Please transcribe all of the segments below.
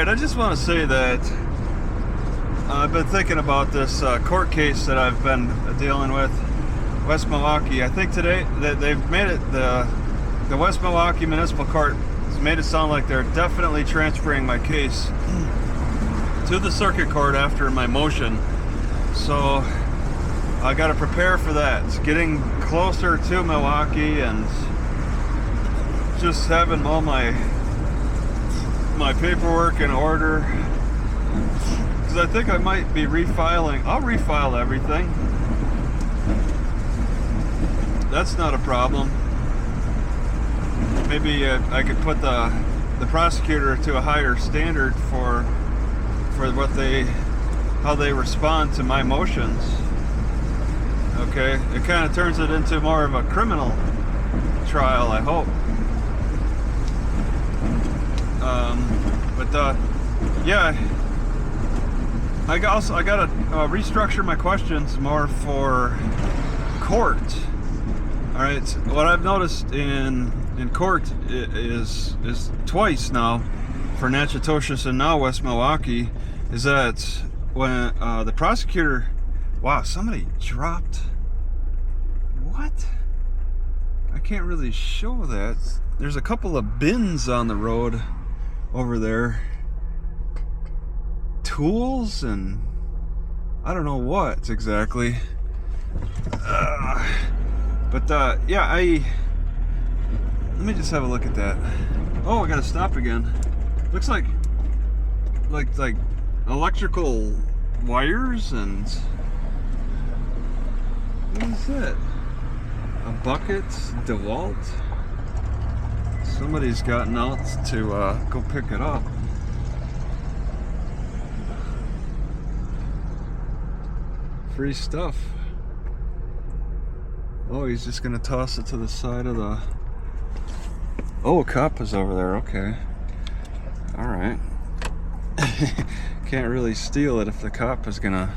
right, I just want to say that I've been thinking about this court case that I've been dealing with, West Milwaukee. I think today that they've made it, the West Milwaukee Municipal Court has made it sound like they're definitely transferring my case to the circuit court after my motion. So I got to prepare for that. It's getting closer to Milwaukee and just having all my paperwork in order, because I think I might be refiling. I'll refile everything. That's not a problem. Maybe I could put the prosecutor to a higher standard for how they respond to my motions. Okay, it kind of turns it into more of a criminal trial, I hope. Yeah, I got to restructure my questions more for court. All right, what I've noticed in court is twice now for Natchitoches and now West Milwaukee is that when the prosecutor, wow, somebody dropped, what? I can't really show that. There's a couple of bins on the road over there, tools and I don't know what exactly, yeah, let me just have a look at that. Oh, I gotta stop again. Looks like electrical wires and what is that? A bucket, DeWalt. Somebody's gotten out to go pick it up. Free stuff. Oh, he's just gonna toss it to the side of the... Oh, a cop is over there, okay. Alright. Can't really steal it if the cop is gonna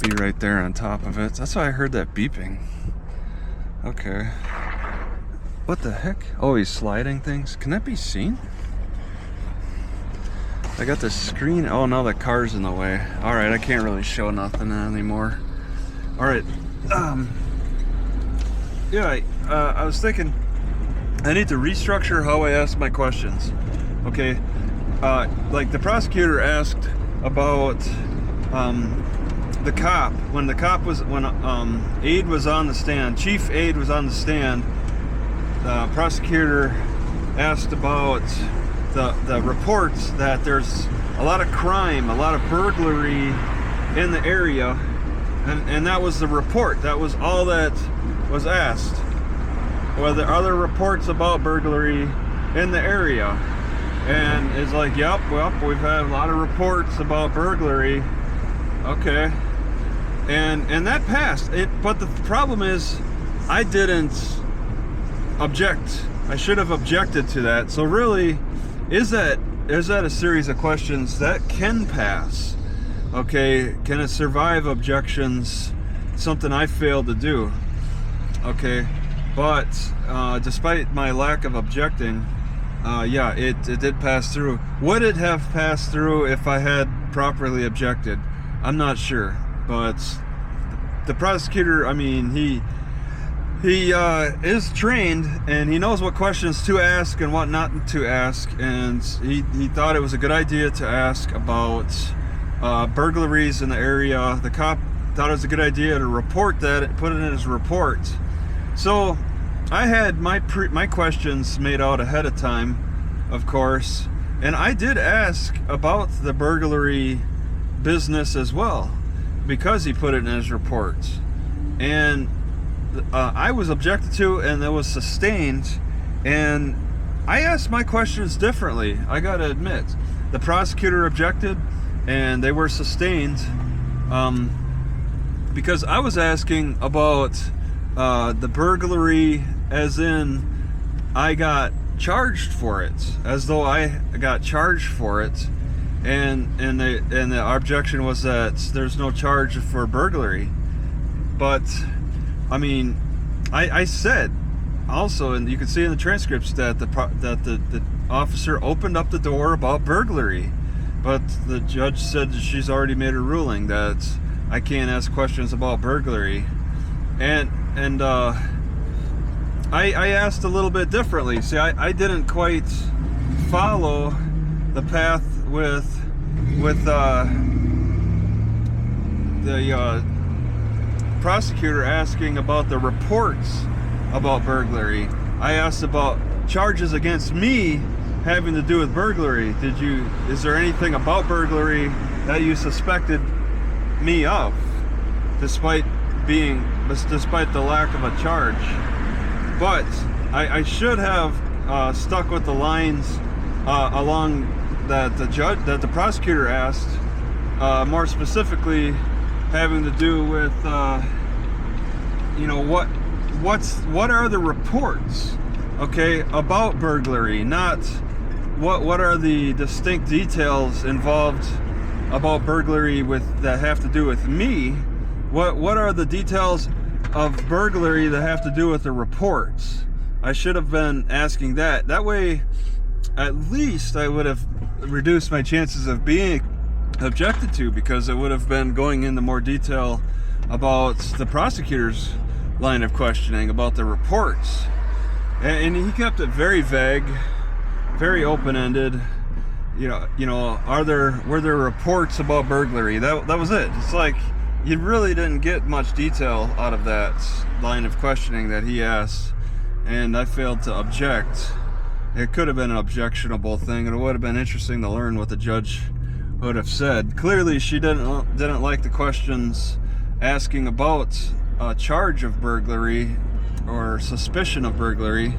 be right there on top of it. That's why I heard that beeping. Okay. What the heck? Oh, he's sliding things. Can that be seen? I got the screen. Oh, no, the car's in the way. All right, I can't really show nothing anymore. All right. Yeah, I was thinking I need to restructure how I ask my questions. Okay. Like the prosecutor asked about the cop. When Aide was on the stand, Chief Aide was on the stand, the prosecutor asked about the reports that there's a lot of crime, a lot of burglary in the area, and that was the report. That was all that was asked. Were there other reports about burglary in the area? And it's like, yep, well, we've had a lot of reports about burglary. Okay. And that passed. But the problem is, I didn't object. I should have objected to that. So really, is that a series of questions that can pass? Okay, can it survive objections? Something I failed to do. Okay, but despite my lack of objecting, yeah, it did pass through. Would it have passed through if I had properly objected? I'm not sure, but the prosecutor, I mean, he is trained and he knows what questions to ask and what not to ask, and he thought it was a good idea to ask about burglaries in the area. The cop thought it was a good idea to report that and put it in his report. So I had my questions made out ahead of time, of course, and I did ask about the burglary business as well, because he put it in his report. And I was objected to and it was sustained, and I asked my questions differently, I gotta admit. The prosecutor objected and they were sustained, because I was asking about the burglary as in I got charged for it, as though I got charged for it, and the objection was that there's no charge for burglary. But I mean, I said also, and you can see in the transcripts, that the officer opened up the door about burglary. but the judge said that she's already made a ruling that I can't ask questions about burglary. And I asked a little bit differently. See, I didn't quite follow the path with the prosecutor asking about the reports about burglary. I asked about charges against me having to do with burglary. Is there anything about burglary that you suspected me of, despite the lack of a charge? But I should have stuck with the lines along that the prosecutor asked, more specifically having to do with what are the reports, okay, about burglary, not what are the distinct details involved about burglary that have to do with me. What are the details of burglary that have to do with the reports? I should have been asking that. That way, at least I would have reduced my chances of being objected to, because it would have been going into more detail about the prosecutor's line of questioning about the reports. And he kept it very vague, very open-ended. Were there reports about burglary? That was it. It's like you really didn't get much detail out of that line of questioning that he asked, and I failed to object. It could have been an objectionable thing, and it would have been interesting to learn what the judge would have said. Clearly, she didn't like the questions asking about a charge of burglary or suspicion of burglary,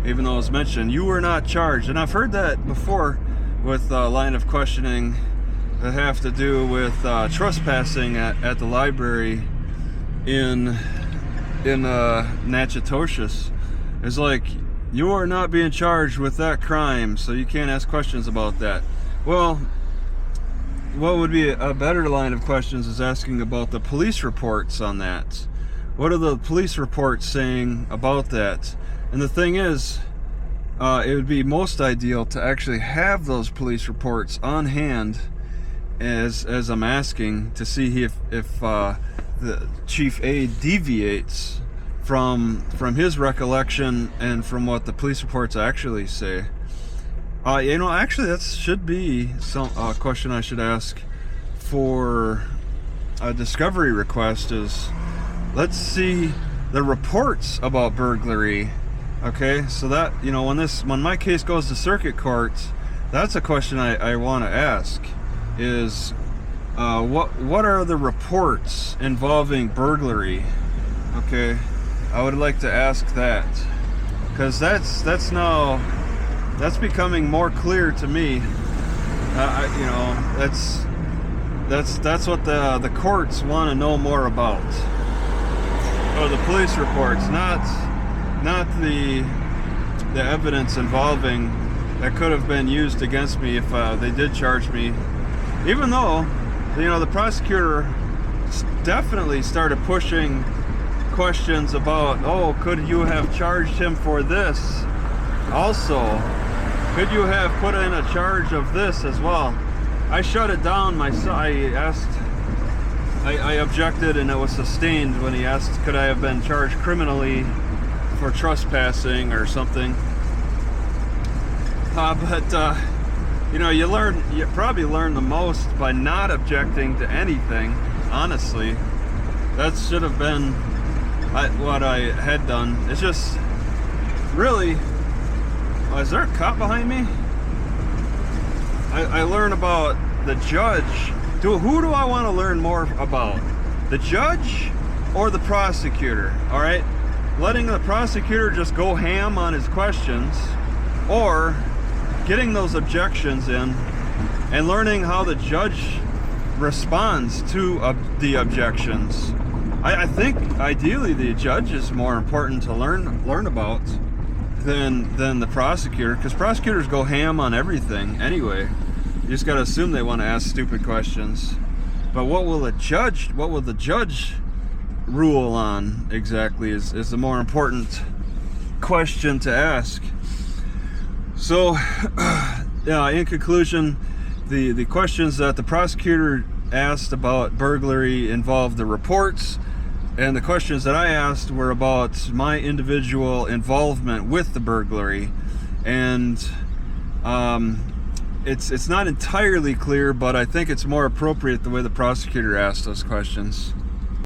even though it was mentioned you were not charged. And I've heard that before with a line of questioning that have to do with trespassing at the library in Natchitoches. It's like, you are not being charged with that crime, so you can't ask questions about that. Well, what would be a better line of questions is asking about the police reports on that. What are the police reports saying about that? And the thing is, it would be most ideal to actually have those police reports on hand as I'm asking, to see if the chief aide deviates from his recollection and from what the police reports actually say. Actually, that should be some question I should ask for a discovery request. Is, let's see the reports about burglary. Okay, so that, when my case goes to circuit court, that's a question I want to ask. Is what are the reports involving burglary? Okay, I would like to ask that, because that's becoming more clear to me. That's what the courts want to know more about. Or the police reports, not the evidence involving that could have been used against me if they did charge me. Even though, the prosecutor definitely started pushing questions about, could you have charged him for this also? Could you have put in a charge of this as well? I shut it down myself. I objected, and it was sustained when he asked, could I have been charged criminally for trespassing or something? You probably learn the most by not objecting to anything, honestly. That should have been what I had done. It's just, really, is there a cop behind me? I learn about the judge. Who do I want to learn more about? The judge or the prosecutor? All right, letting the prosecutor just go ham on his questions, or getting those objections in and learning how the judge responds to the objections. I think ideally the judge is more important to learn about than the prosecutor, because prosecutors go ham on everything anyway. You just got to assume they want to ask stupid questions. But what will the judge rule on exactly is the more important question to ask. So, in conclusion, the questions that the prosecutor asked about burglary involved the reports, and the questions that I asked were about my individual involvement with the burglary. And it's not entirely clear, but I think it's more appropriate the way the prosecutor asked those questions.